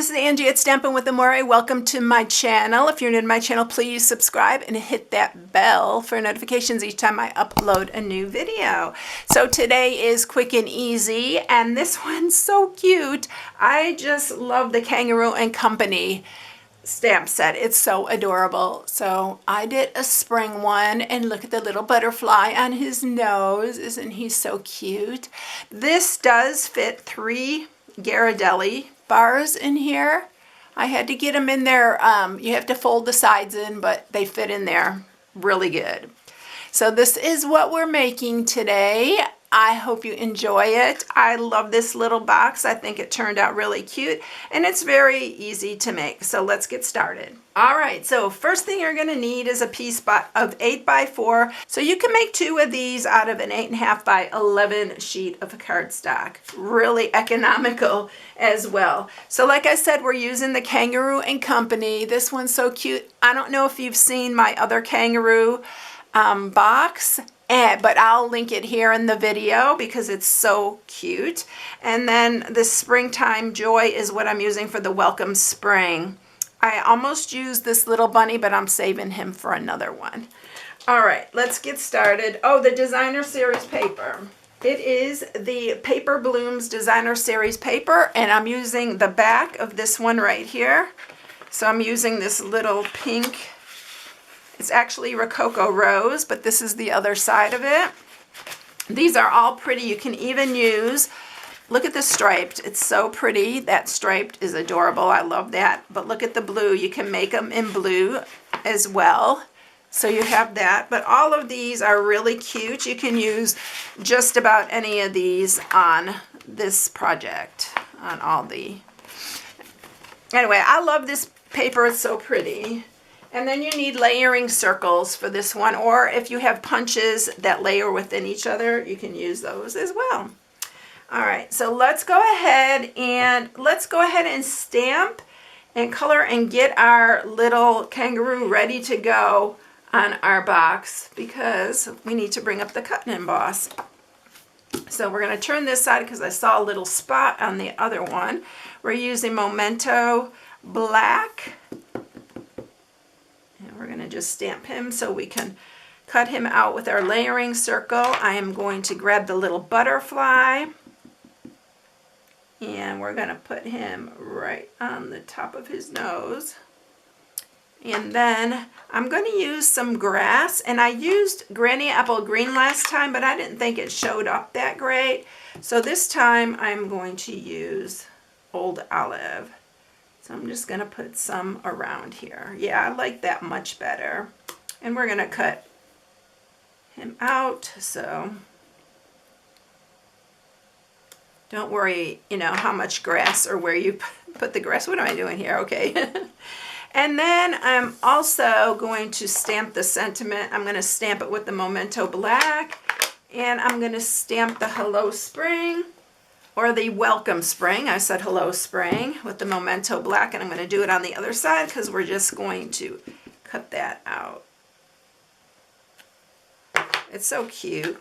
this is Angie at Stampin' with Amore. Welcome to my channel. If you're new to my channel, please subscribe and hit that bell for notifications each time I upload a new video. So today is quick and easy, and this one's so cute. I just love the Kangaroo and Company stamp set. It's so adorable. So I did a spring one, and look at the little butterfly on his nose. Isn't he so cute? This does fit 3 Ghirardelli bars in here. I had to get them in there. You have to fold the sides in, but they fit in there really good. So this is what we're making today. I hope you enjoy it. I love this little box. I think it turned out really cute, and it's very easy to make. So let's get started. All right, so first thing you're gonna need is a piece of 8x4. So you can make 2 of these out of an 8.5 by 11 sheet of cardstock. Really economical as well. So like I said, we're using the Kangaroo and Company. This one's so cute. I don't know if you've seen my other Kangaroo box, but I'll link it here in the video because it's so cute. And then the Springtime Joy is what I'm using for the Welcome Spring. I almost used this little bunny, but I'm saving him for another one. All right, let's get started. Oh, the Designer Series paper. It is the Paper Blooms Designer Series paper, and I'm using the back of this one right here. So I'm using this little pink. It's actually Rococo Rose, but this is the other side of it. These are all pretty. You can even use, look at the striped. It's so pretty. That striped is adorable. I love that. But look at the blue. You can make them in blue as well. So you have that. But all of these are really cute. You can use just about any of these on this project, on all the... Anyway, I love this paper. It's so pretty. And then you need layering circles for this one, or if you have punches that layer within each other, you can use those as well. All right, so let's go ahead and stamp and color and get our little kangaroo ready to go on our box because we need to bring up the cut and emboss. So we're going to turn this side because I saw a little spot on the other one. We're using Memento Black. We're going to just stamp him so we can cut him out with our layering circle. I am going to grab the little butterfly, and we're going to put him right on the top of his nose. And then I'm going to use some grass, and I used Granny Apple Green last time, but I didn't think it showed up that great. So this time I'm going to use Old Olive. So I'm just going to put some around here. Yeah, I like that much better. And we're going to cut him out. So don't worry, you know, how much grass or where you put the grass. What am I doing here? Okay. And then I'm also going to stamp the sentiment. I'm going to stamp it with the Memento Black. And I'm going to stamp the Hello Spring. Or the Welcome Spring. I said Hello Spring with the Memento Black, and I'm going to do it on the other side because we're just going to cut that out. It's so cute.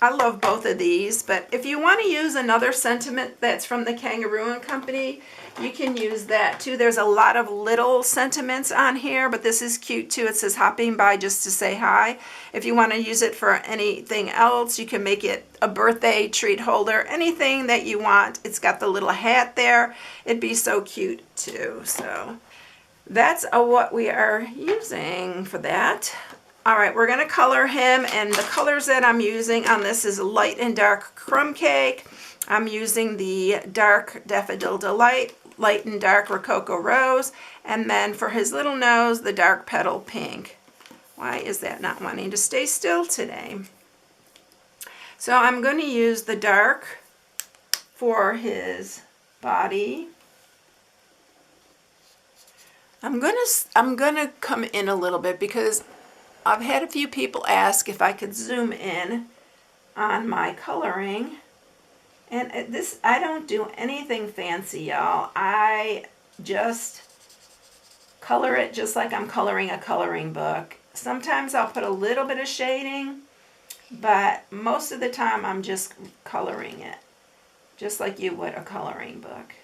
I love both of these, but if you want to use another sentiment that's from the Kangaroo and Company, you can use that too. There's a lot of little sentiments on here, but this is cute too. It says hopping by just to say hi. If you want to use it for anything else, you can make it a birthday treat holder, anything that you want. It's got the little hat there. It'd be so cute too. So that's what we are using for that. All right, we're going to color him, and the colors that I'm using on this is light and dark crumb cake. I'm using the dark Daffodil Delight, light and dark Rococo Rose, and then for his little nose, the dark Petal Pink. Why is that not wanting to stay still today? So I'm going to use the dark for his body. I'm gonna come in a little bit because I've had a few people ask if I could zoom in on my coloring. And this, I don't do anything fancy, y'all. I just color it just like I'm coloring a coloring book. Sometimes I'll put a little bit of shading, but most of the time I'm just coloring it, just like you would a coloring book.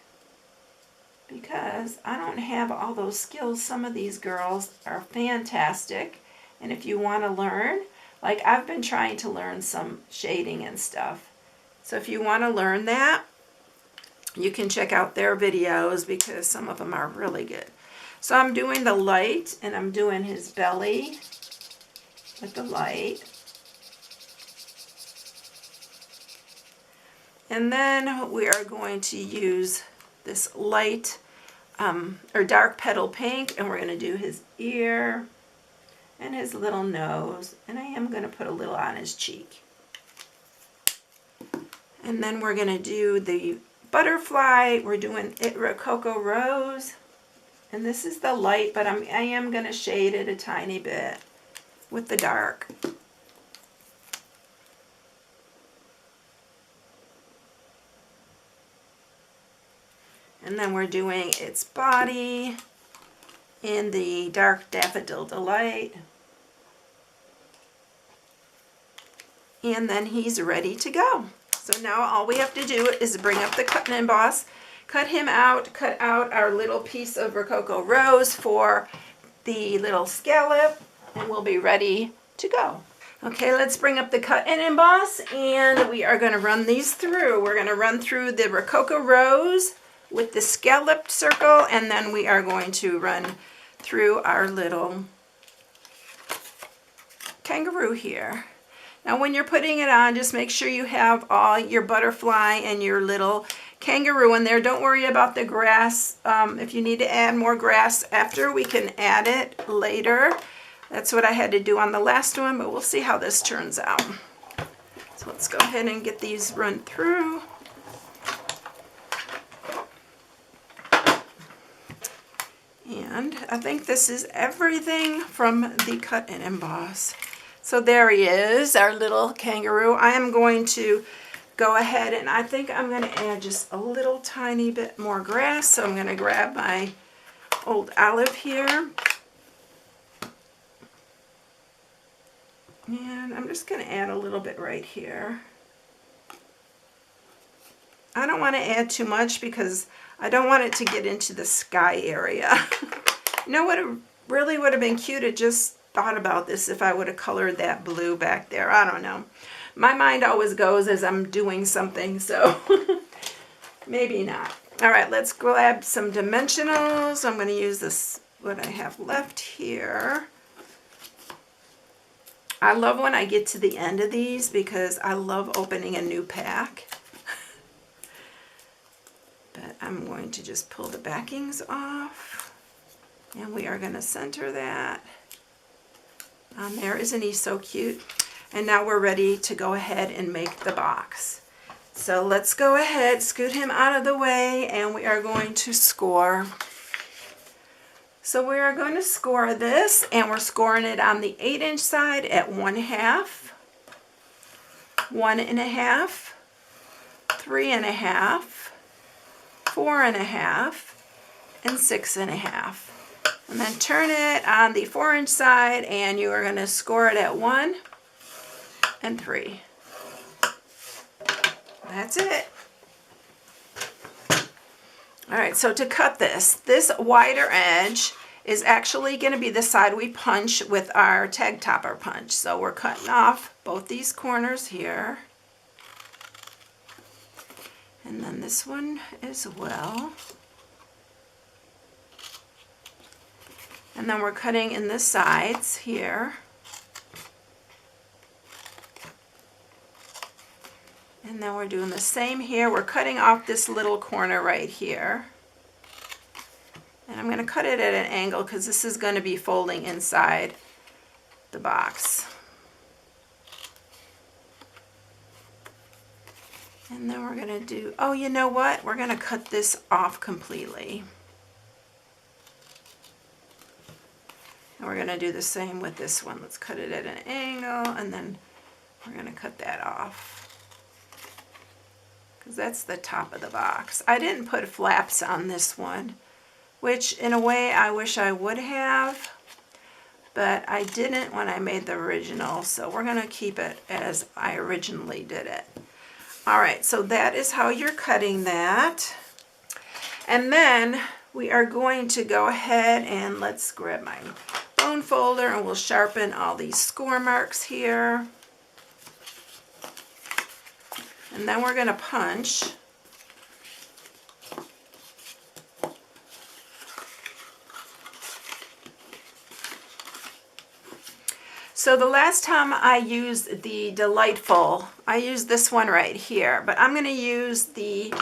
because I don't have all those skills. Some of these girls are fantastic, and if you want to learn, like I've been trying to learn some shading and stuff. So if you want to learn that, you can check out their videos because some of them are really good. So I'm doing the light, and I'm doing his belly with the light. And then we are going to use this light or dark petal pink, and we're going to do his ear and his little nose, and I am going to put a little on his cheek. And then we're going to do the butterfly. We're doing it Rococo Rose, and this is the light, but I am going to shade it a tiny bit with the dark. And then we're doing its body in the dark Daffodil Delight. And then he's ready to go. So now all we have to do is bring up the cut and emboss, cut him out, cut out our little piece of Rococo Rose for the little scallop, and we'll be ready to go. Okay, let's bring up the cut and emboss, and we are going to run these through. We're going to run through the Rococo Rose with the scalloped circle, and then we are going to run through our little kangaroo here. Now when you're putting it on, just make sure you have all your butterfly and your little kangaroo in there. Don't worry about the grass. If you need to add more grass after, we can add it later. That's what I had to do on the last one, but we'll see how this turns out. So let's go ahead and get these run through. And I think this is everything from the cut and emboss. So there he is, our little kangaroo. I am going to go ahead and I think I'm going to add just a little tiny bit more grass. So I'm going to grab my old olive here. And I'm just going to add a little bit right here. I don't want to add too much because I don't want it to get into the sky area. You know what really would have been cute? I just thought about this if I would have colored that blue back there. I don't know. My mind always goes as I'm doing something, so maybe not. All right, let's grab some dimensionals. I'm going to use this, what I have left here. I love when I get to the end of these because I love opening a new pack. But I'm going to just pull the backings off, and we are going to center that on there. Isn't he so cute? And now we're ready to go ahead and make the box. So let's go ahead, scoot him out of the way, and we are going to score. So we are going to score this, and we're scoring it on the 8-inch side at 1/2, 1.5, 3.5, 4.5, and 6.5. And then turn it on the 4-inch side, and you are going to score it at 1 and 3. That's it. All right, so to cut this wider edge is actually going to be the side we punch with our tag topper punch. So we're cutting off both these corners here. And then this one as well. And then we're cutting in the sides here. And then we're doing the same here. We're cutting off this little corner right here. And I'm going to cut it at an angle because this is going to be folding inside the box. And then we're going to do, oh, you know what? We're going to cut this off completely. And we're going to do the same with this one. Let's cut it at an angle, and then we're going to cut that off. Because that's the top of the box. I didn't put flaps on this one, which in a way I wish I would have, but I didn't when I made the original, so we're going to keep it as I originally did it. All right, so that is how you're cutting that. And then we are going to go ahead and let's grab my bone folder and we'll sharpen all these score marks here. And then we're going to punch. So the last time I used the Delightful, I used this one right here, but I'm going to use the,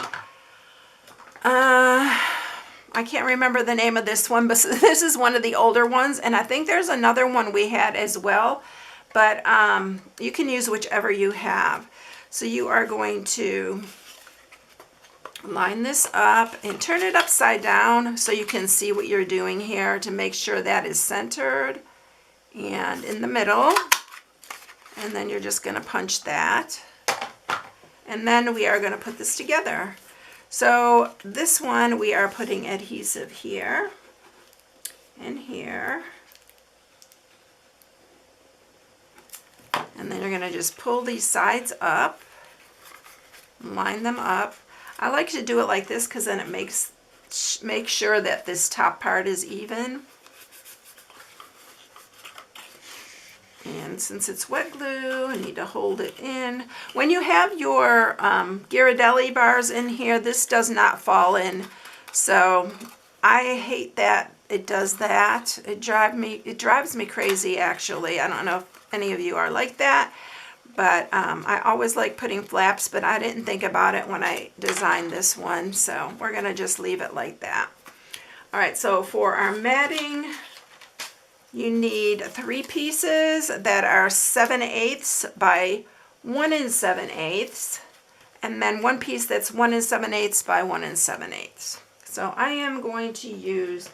I can't remember the name of this one, but this is one of the older ones, and I think there's another one we had as well, but you can use whichever you have. So you are going to line this up and turn it upside down so you can see what you're doing here to make sure that is centered and in the middle, and then you're just going to punch that, and then we are going to put this together. So this one we are putting adhesive here and here, and then you're going to just pull these sides up, line them up. I like to do it like this because then it makes sure that this top part is even. And since it's wet glue, I need to hold it in. When you have your Ghirardelli bars in here, this does not fall in. So I hate that it does that. It drives me crazy, actually. I don't know if any of you are like that, but I always like putting flaps, but I didn't think about it when I designed this one. So we're gonna just leave it like that. All right, so for our matting, you need 3 pieces that are 7/8 by 1 7/8, and then 1 piece that's 1 7/8 by 1 7/8. So I am going to use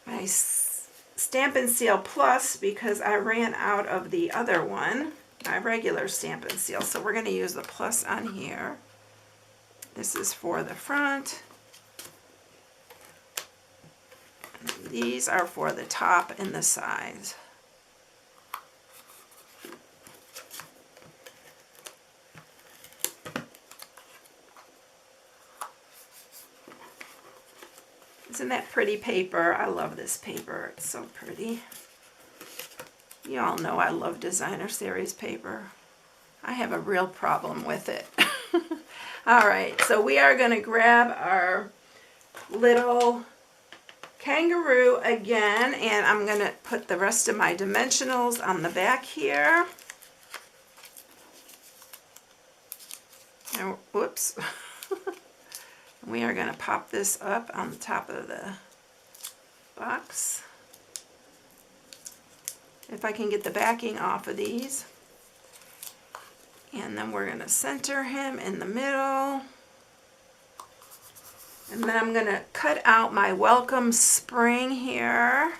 my Stampin' Seal Plus because I ran out of the other one, my regular Stampin' Seal. So we're going to use the plus on here. This is for the front. These are for the top and the sides. Isn't that pretty paper? I love this paper. It's so pretty. You all know I love designer series paper. I have a real problem with it. All right, so we are going to grab our little kangaroo again, and I'm going to put the rest of my dimensionals on the back here. And, whoops. We are going to pop this up on the top of the box. If I can get the backing off of these. And then we're going to center him in the middle. And then I'm going to cut out my welcome spring here.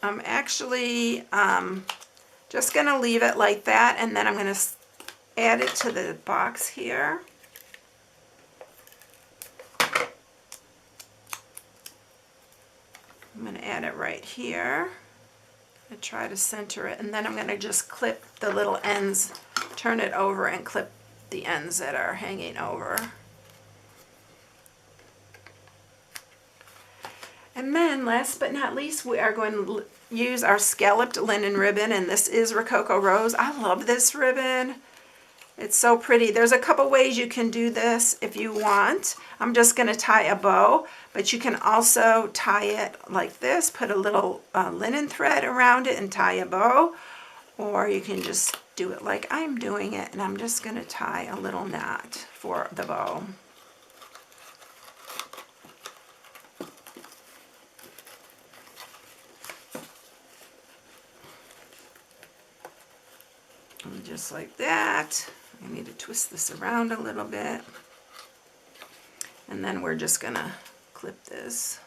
I'm actually just going to leave it like that, and then I'm going to add it to the box here. I'm going to add it right here. I try to center it, and then I'm going to just clip the little ends, turn it over and clip the ends that are hanging over. And then last but not least, we are going to use our scalloped linen ribbon, and this is Rococo Rose. I love this ribbon. It's so pretty. There's a couple ways you can do this if you want. I'm just going to tie a bow, but you can also tie it like this, put a little linen thread around it and tie a bow, or you can just do it like I'm doing it, and I'm just going to tie a little knot for the bow. And just like that. I need to twist this around a little bit, and then we're just going to clip this.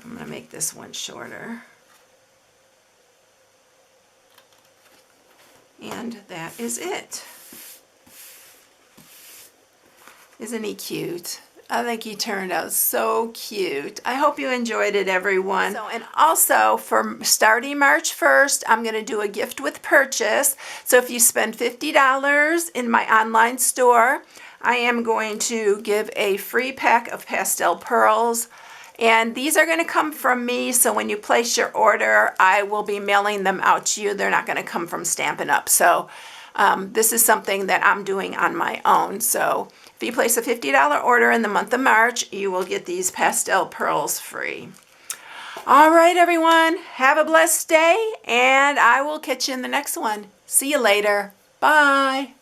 I'm going to make this one shorter. And that is it. Isn't he cute? I think he turned out so cute. I hope you enjoyed it, everyone. And also, for starting March 1st, I'm going to do a gift with purchase. So if you spend $50 in my online store, I am going to give a free pack of pastel pearls. And these are going to come from me, so when you place your order, I will be mailing them out to you. They're not going to come from Stampin' Up. So this is something that I'm doing on my own. So if you place a $50 order in the month of March, you will get these pastel pearls free. All right, everyone. Have a blessed day, and I will catch you in the next one. See you later. Bye.